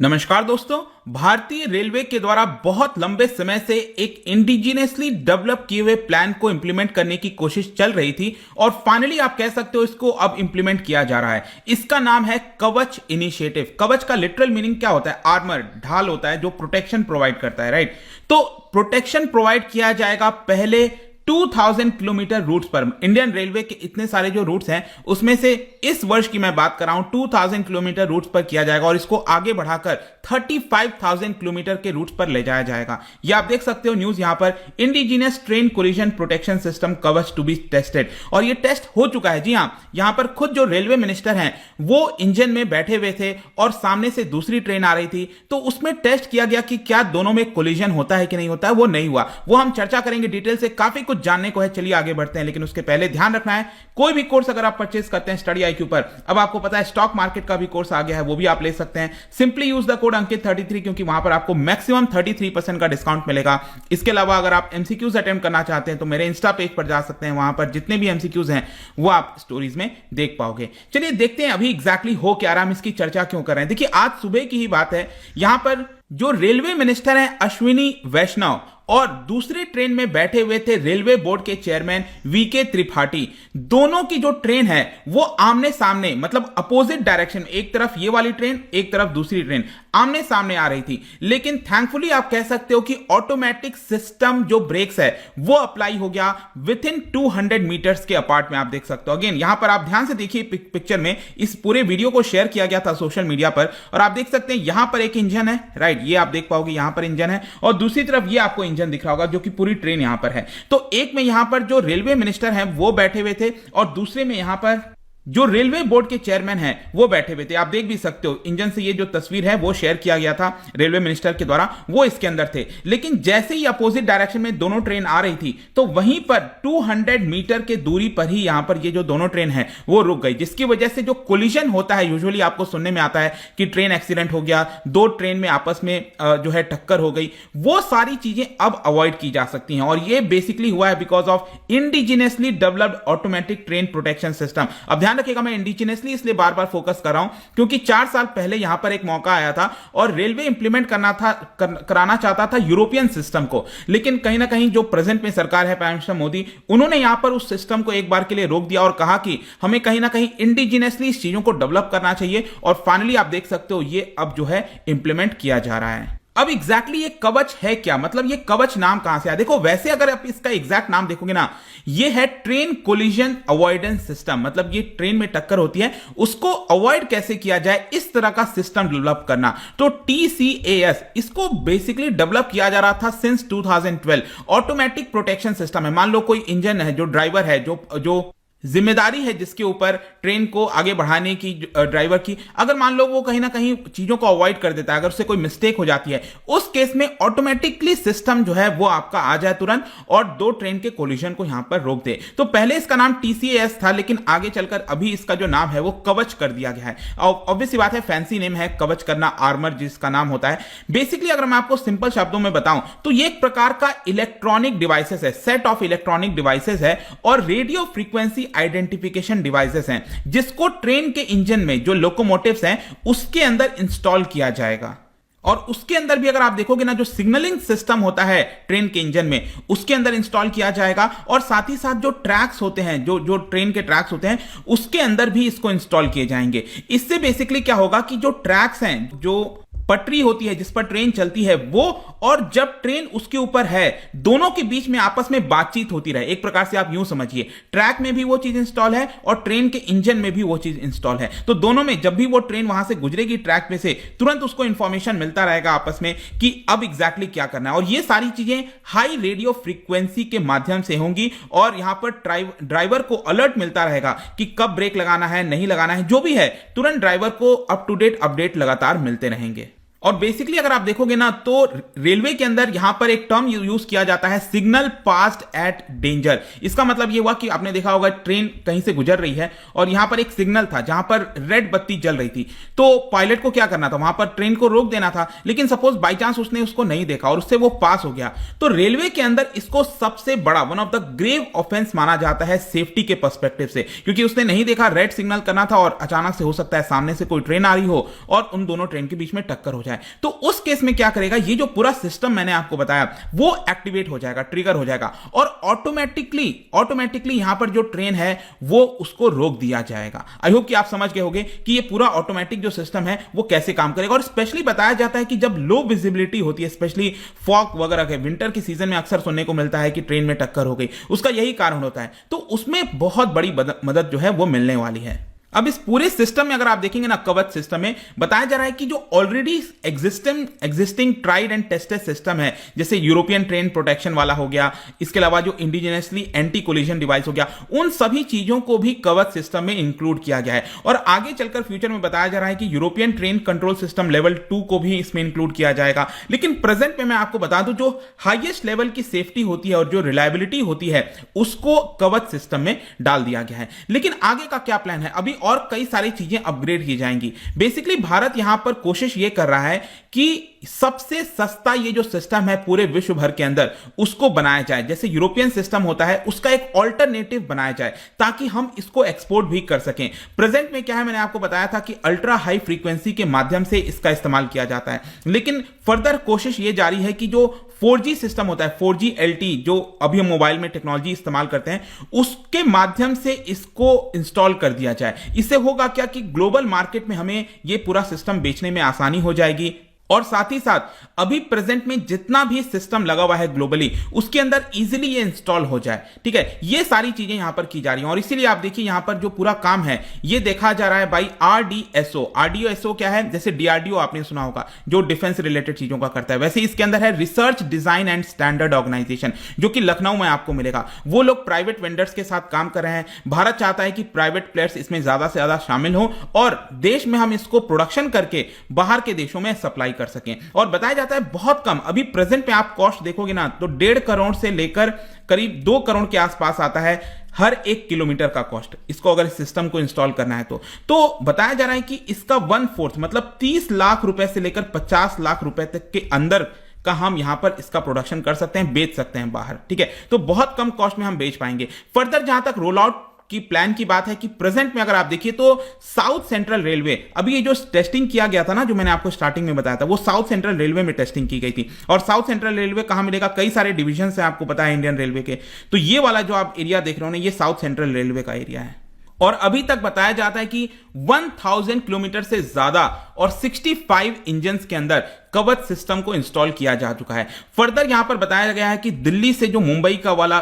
नमस्कार दोस्तों। भारतीय रेलवे के द्वारा बहुत लंबे समय से एक इंडिजिनियसली डेवलप किए हुए प्लान को इंप्लीमेंट करने की कोशिश चल रही थी और फाइनली आप कह सकते हो इसको अब इंप्लीमेंट किया जा रहा है। इसका नाम है कवच इनिशिएटिव। कवच का लिटरल मीनिंग क्या होता है? आर्मर, ढाल होता है जो प्रोटेक्शन प्रोवाइड करता है, राइट। तो प्रोटेक्शन प्रोवाइड किया जाएगा पहले 2000 किलोमीटर रूट्स पर। इंडियन रेलवे के इतने सारे जो रूट्स हैं उसमें से इस वर्ष की मैं बात कर रहा हूं 2000 किलोमीटर रूट्स पर किया जाएगा और इसको आगे बढ़ाकर 35,000 किलोमीटर के रूट्स पर ले जाया जाएगा। ये आप देख सकते हो न्यूज यहां पर, indigenous train collision protection system कवच टू बी टेस्टेड। और ये टेस्ट हो चुका है। जी हां, यहां पर खुद जो रेलवे मिनिस्टर हैं वो इंजन में बैठे हुए थे और सामने से दूसरी ट्रेन आ रही थी, तो उसमें टेस्ट किया गया कि क्या दोनों में कोलिजन होता है कि नहीं होता है। वो नहीं हुआ। वो हम चर्चा करेंगे डिटेल से, काफी कुछ जानने को है। चलिए आगे बढ़ते हैं, लेकिन उसके पहले ध्यान रखना है कोई भी कोर्स अगर आप परचेज करते हैं स्टडी IQ पर, अब आपको पता है स्टॉक मार्केट का भी कोर्स आ गया है, वो भी आप ले सकते हैं। सिंपली यूज द कोड अंकित 33 क्योंकि वहां पर आपको मैक्सिमम 33% का डिस्काउंट मिलेगा। इसके अलावा अगर आप MCQs अटेम्प्ट करना चाहते हैं तो मेरे इंस्टा पेज पर जा सकते हैं, वहां पर जितने भी MCQs हैं वो आप स्टोरीज में देख पाओगे। चलिए देखते हैं अभी एग्जैक्टली हो क्या रहा है, हम इसकी चर्चा क्यों कर रहे हैं। देखिए आज सुबह की ही बात है, यहां पर जो रेलवे मिनिस्टर हैं अश्विनी वैष्णव और दूसरे ट्रेन में बैठे हुए थे रेलवे बोर्ड के चेयरमैन VK त्रिपाठी। दोनों की जो ट्रेन है वो आमने सामने, मतलब अपोजिट डायरेक्शन, एक तरफ ये वाली ट्रेन, एक तरफ दूसरी ट्रेन आमने सामने आ रही थी। लेकिन थैंकफुली आप कह सकते हो कि ऑटोमेटिक सिस्टम जो ब्रेक्स है वो अप्लाई हो गया विद इन 200 मीटर्स के अपार्ट में। आप देख सकते हो। अगेन यहां पर आप ध्यान से देखिए पिक्चर में, इस पूरे वीडियो को शेयर किया गया था सोशल मीडिया पर और आप देख सकते हैं यहां पर एक इंजन है, राइट, ये आप देख पाओगे यहां पर इंजन है और दूसरी तरफ ये आपको इंजन दिख रहा होगा जो कि पूरी ट्रेन यहां पर है। तो एक में यहां पर जो रेलवे मिनिस्टर हैं वो बैठे हुए थे और दूसरे में यहां पर जो रेलवे बोर्ड के चेयरमैन हैं वो बैठे हुए थे। आप देख भी सकते हो इंजन से ये जो तस्वीर है वो शेयर किया गया था रेलवे मिनिस्टर के द्वारा, वो इसके अंदर थे। लेकिन जैसे ही अपोजिट डायरेक्शन में दोनों ट्रेन आ रही थी तो वहीं पर 200 मीटर के दूरी पर ही यहां पर ये जो दोनों ट्रेन है वो रुक गई, जिसकी वजह से जो कोलिजन होता है, यूजुअली आपको सुनने में आता है कि ट्रेन एक्सीडेंट हो गया, दो ट्रेन में आपस में जो है टक्कर हो गई, वो सारी चीजें अब अवॉइड की जा सकती हैं। और ये बेसिकली हुआ है because of indigenously developed automatic train protection system. अब ध्यान रखिएगा, मैं इंडिजिनियसली इसलिए बार बार फोकस कर रहा हूं क्योंकि 4 साल पहले यहां पर एक मौका आया था और रेलवे इंप्लीमेंट कराना चाहता था यूरोपियन सिस्टम को, लेकिन कहीं ना कहीं जो प्रेजेंट में सरकार है प्राइम मिनिस्टर मोदी, उन्होंने यहां पर उस सिस्टम को एक बार के लिए रोक दिया और कहा कि हमें कहीं ना कहीं इंडिजिनियसली इस चीजों को डेवलप करना चाहिए। और फाइनली आप देख सकते हो ये अब जो है इंप्लीमेंट किया जा रहा है। अब एग्जैक्टली ये कवच है क्या, मतलब ये कवच नाम कहां से आया? देखो वैसे अगर आप इसका एग्जैक्ट नाम देखोगे ना, ये है ट्रेन कोलिजन अवॉइडेंस सिस्टम। मतलब ये ट्रेन में टक्कर होती है उसको अवॉइड कैसे किया जाए, इस तरह का सिस्टम डेवलप करना। तो TCAS इसको बेसिकली डेवलप किया जा रहा था सिंस 2012। ऑटोमेटिक प्रोटेक्शन सिस्टम है। मान लो कोई इंजन है, जो ड्राइवर है, जो जिम्मेदारी है जिसके ऊपर ट्रेन को आगे बढ़ाने की ड्राइवर की, अगर मान लो वो कहीं ना कहीं चीजों को अवॉइड कर देता है, अगर उससे कोई मिस्टेक हो जाती है, उस केस में ऑटोमेटिकली सिस्टम जो है वो आपका आ जाए तुरंत और दो ट्रेन के कोलिजन को यहां पर रोक दे। तो पहले इसका नाम TCAS था, लेकिन आगे चलकर अभी इसका जो नाम है वो कवच कर दिया गया है। ऑब्वियसली बात है, फैंसी नेम है कवच करना, आर्मर जिसका नाम होता है। बेसिकली अगर मैं आपको सिंपल शब्दों में बताऊं तो ये एक प्रकार का इलेक्ट्रॉनिक डिवाइसेस है, सेट ऑफ इलेक्ट्रॉनिक डिवाइसेस है और रेडियो फ्रीक्वेंसी आइडेंटिफिकेशन डिवाइसेस हैं, जिसको ट्रेन के इंजन में जो लोकोमोटिव्स हैं उसके अंदर इंस्टॉल किया जाएगा। और उसके अंदर भी अगर आप देखोगे ना, जो सिग्नलिंग सिस्टम होता है ट्रेन के इंजन में उसके अंदर इंस्टॉल किया जाएगा और साथ ही साथ जो ट्रैक्स होते हैं, जो ट्रेन के ट्रैक्स होते हैं उसके अंदर भी इसको इंस्टॉल किए जाएंगे। इससे बेसिकली क्या होगा कि जो ट्रैक्स हैं, जो पटरी होती है जिस पर ट्रेन चलती है वो, और जब ट्रेन उसके ऊपर है, दोनों के बीच में आपस में बातचीत होती रहे। एक प्रकार से आप यूं समझिए, ट्रैक में भी वो चीज इंस्टॉल है और ट्रेन के इंजन में भी वो चीज इंस्टॉल है। तो दोनों में जब भी वो ट्रेन वहां से गुजरेगी ट्रैक में से, तुरंत उसको इंफॉर्मेशन मिलता रहेगा आपस में कि अब एग्जैक्टली क्या करना है। और ये सारी चीजें हाई रेडियो फ्रीक्वेंसी के माध्यम से होंगी और यहां पर ड्राइवर को अलर्ट मिलता रहेगा कि कब ब्रेक लगाना है, नहीं लगाना है, जो भी है तुरंत ड्राइवर को अप टू डेट अपडेट लगातार मिलते रहेंगे। और बेसिकली अगर आप देखोगे ना तो रेलवे के अंदर यहां पर एक टर्म यूज किया जाता है, सिग्नल पास्ड एट डेंजर। इसका मतलब यह हुआ कि आपने देखा होगा ट्रेन कहीं से गुजर रही है और यहां पर एक सिग्नल था जहां पर रेड बत्ती जल रही थी, तो पायलट को क्या करना था, वहां पर ट्रेन को रोक देना था। लेकिन सपोज बाई चांस उसने उसको नहीं देखा और उससे वो पास हो गया, तो रेलवे के अंदर इसको सबसे बड़ा one of the grave offence माना जाता है सेफ्टी के पर्सपेक्टिव से, क्योंकि उसने नहीं देखा, रेड सिग्नल करना था और अचानक से हो सकता है सामने से कोई ट्रेन आ रही हो और उन दोनों ट्रेन के बीच में टक्कर हो जाए। जाए, तो उस केस में क्या करेगा, ये जो पूरा सिस्टम मैंने आपको बताया वो एक्टिवेट हो जाएगा, ट्रिगर हो जाएगा और ऑटोमेटिकली यहां पर जो ट्रेन है वो उसको रोक दिया जाएगा। आई होप कि आप समझ गए होंगे कि ये पूरा ऑटोमेटिक जो सिस्टम है वो कैसे काम करेगा। और स्पेशली बताया जाता है कि जब लो विजिबिलिटी होती है, स्पेशली फॉग वगैरह के विंटर की सीजन में अक्सर सुनने को मिलता है कि ट्रेन में टक्कर हो गई, उसका यही कारण होता है, तो उसमें बहुत बड़ी मदद जो है वो मिलने वाली है। अब इस पूरे सिस्टम में अगर आप देखेंगे ना, कवच सिस्टम में बताया जा रहा है कि जो already existing tried and tested system है, जैसे यूरोपियन ट्रेन प्रोटेक्शन वाला हो गया, इसके अलावा जो इंडिजिनियसली एंटी कोलिजन डिवाइस हो गया, उन सभी चीजों को भी कवच सिस्टम में इंक्लूड किया गया है। और आगे चलकर फ्यूचर में बताया जा रहा है कि European train control system level 2 को भी इसमें इंक्लूड किया जाएगा। लेकिन प्रेजेंट में मैं आपको बता दूं, जो हाईएस्ट लेवल की सेफ्टी होती है और जो रिलायबिलिटी होती है उसको कवच सिस्टम में डाल दिया गया है। लेकिन आगे का क्या प्लान है, अभी और कई सारी चीजें अपग्रेड की जाएंगी। बेसिकली भारत यहां पर कोशिश यह कर रहा है कि सबसे सस्ता ये जो सिस्टम है पूरे विश्व भर के अंदर उसको बनाया जाए, जैसे यूरोपियन सिस्टम होता है उसका एक ऑल्टरनेटिव बनाया जाए ताकि हम इसको एक्सपोर्ट भी कर सकें। प्रेजेंट में क्या है, मैंने आपको बताया था कि अल्ट्रा हाई फ्रीक्वेंसी के माध्यम से इसका इस्तेमाल किया जाता है, लेकिन फर्दर कोशिश ये जारी है कि जो 4G सिस्टम होता है, 4G LTE, जो अभी हम मोबाइल में टेक्नोलॉजी इस्तेमाल करते हैं, उसके माध्यम से इसको इंस्टॉल कर दिया जाए। इससे होगा क्या कि ग्लोबल मार्केट में हमें यह पूरा सिस्टम बेचने में आसानी हो जाएगी और साथ ही साथ अभी प्रेजेंट में जितना भी सिस्टम लगा हुआ है ग्लोबली उसके अंदर इजीली ये इंस्टॉल हो जाए। ठीक है, ये सारी चीजें यहां पर की जा रही हैं और इसीलिए आप देखिए यहां पर जो पूरा काम है ये देखा जा रहा है बाई RDSO क्या है, जैसे DRDO आपने सुना होगा जो डिफेंस रिलेटेड चीजों का करता है, वैसे इसके अंदर है research design and standard organisation जो कि लखनऊ में आपको मिलेगा। वो लोग प्राइवेट वेंडर्स के साथ काम कर रहे हैं। भारत चाहता है कि प्राइवेट प्लेयर्स इसमें ज्यादा से ज्यादा शामिल हो और देश में हम इसको प्रोडक्शन करके बाहर के देशों में सप्लाई कर सकें। और बताया जाता है बहुत कम, अभी प्रेजेंट में आप कॉस्ट देखोगे ना तो 1.5 करोड़ से लेकर करीब 2 करोड़ के आसपास आता है हर 1 किलोमीटर का कॉस्ट, इसको अगर इस सिस्टम को इंस्टॉल करना है तो बताया जा रहा है कि इसका 1/4 मतलब 30 लाख रुपए से लेकर 50 लाख रुपए तक के अंदर का हम यहां पर इसका प्रोडक्शन कर सकते हैं, बेच सकते हैं बाहर। ठीक है, तो बहुत कम कॉस्ट में हम बेच पाएंगे। फर्दर जहां तक रोल आउट की प्लान की बात है कि प्रेजेंट में अगर आप देखिए तो साउथ सेंट्रल रेलवे, अभी ये जो टेस्टिंग किया गया था ना, जो मैंने आपको स्टार्टिंग में बताया था, वो साउथ सेंट्रल रेलवे में टेस्टिंग की गई थी। और साउथ सेंट्रल रेलवे कहां मिलेगा, कई सारे डिवीजन है आपको पता है इंडियन रेलवे के, तो ये वाला जो आप एरिया देख रहे हो ना, ये साउथ सेंट्रल रेलवे का एरिया है। और अभी तक बताया जाता है कि 1000 किलोमीटर से ज्यादा और 65 इंजन के अंदर कवच सिस्टम को इंस्टॉल किया जा चुका है। फर्दर यहां पर बताया गया है कि दिल्ली से जो मुंबई का वाला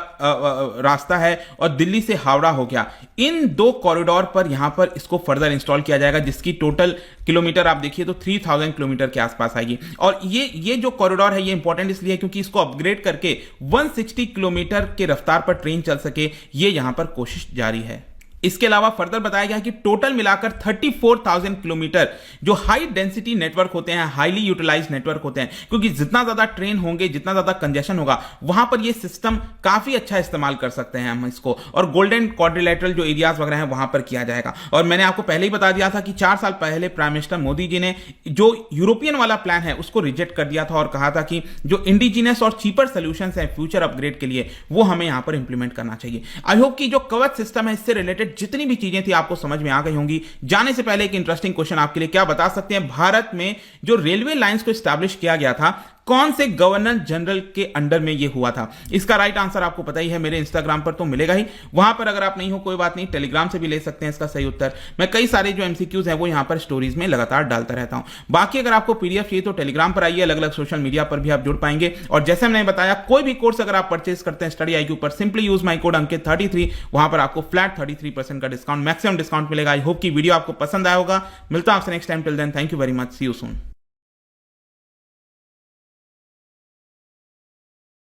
रास्ता है और दिल्ली से हावड़ा हो गया, इन 2 कॉरिडोर पर यहां पर इसको फर्दर इंस्टॉल किया जाएगा, जिसकी टोटल किलोमीटर आप देखिए तो 3000 किलोमीटर के आसपास आएगी। और ये जो कॉरिडोर है ये इंपॉर्टेंट इसलिए क्योंकि इसको अपग्रेड करके 160 किलोमीटर के रफ्तार पर ट्रेन चल सके, ये यहां पर कोशिश जारी है। इसके अलावा फर्दर बताया गया कि टोटल मिलाकर 34,000 किलोमीटर जो हाई डेंसिटी नेटवर्क होते हैं, हाईली यूटिलाइज नेटवर्क होते हैं, क्योंकि जितना ज्यादा ट्रेन होंगे, जितना ज्यादा कंजेशन होगा, वहां पर ये सिस्टम काफी अच्छा इस्तेमाल कर सकते हैं हम इसको। और गोल्डन क्वाड्रिलेटरल जो एरियाज वगैरह हैं वहां पर किया जाएगा। और मैंने आपको पहले ही बता दिया था कि 4 साल पहले प्राइम मिनिस्टर मोदी जी ने जो यूरोपियन वाला प्लान है उसको रिजेक्ट कर दिया था और कहा था कि जो इंडिजिनस और चीपर सोल्यूशंस हैं फ्यूचर अपग्रेड के लिए, वो हमें यहां पर इंप्लीमेंट करना चाहिए। आई होप कि जो कवच सिस्टम है इससे रिलेटेड जितनी भी चीजें थी आपको समझ में आ गई होंगी। जाने से पहले एक इंटरेस्टिंग क्वेश्चन आपके लिए, क्या बता सकते हैं भारत में जो रेलवे लाइंस को एस्टैब्लिश किया गया था कौन से गवर्नर जनरल के अंडर में यह हुआ था? इसका राइट आंसर आपको पता ही है, मेरे इंस्टाग्राम पर तो मिलेगा ही, वहां पर अगर आप नहीं हो कोई बात नहीं, टेलीग्राम से भी ले सकते हैं इसका सही उत्तर। मैं कई सारे जो एमसीक्यूज हैं वो यहां पर स्टोरीज में लगातार डालता रहता हूं। बाकी अगर आपको पीडीएफ चाहिए तो टेलीग्राम पर आइए, अलग अलग सोशल मीडिया पर भी आप जुड़ पाएंगे। और जैसे मैंने बताया, कोई भी कोर्स अगर आप परचेस करते हैं स्टडी IQ पर, सिंपली यूज माई कोड अंकित 33, वहां पर आपको फ्लैट 33% का डिस्काउंट, मैक्सिमम डिस्काउंट मिलेगा। आई होप की वीडियो आपको पसंद आया होगा। मिलता हूं आपसे next time, till then thank you very much, see you soon.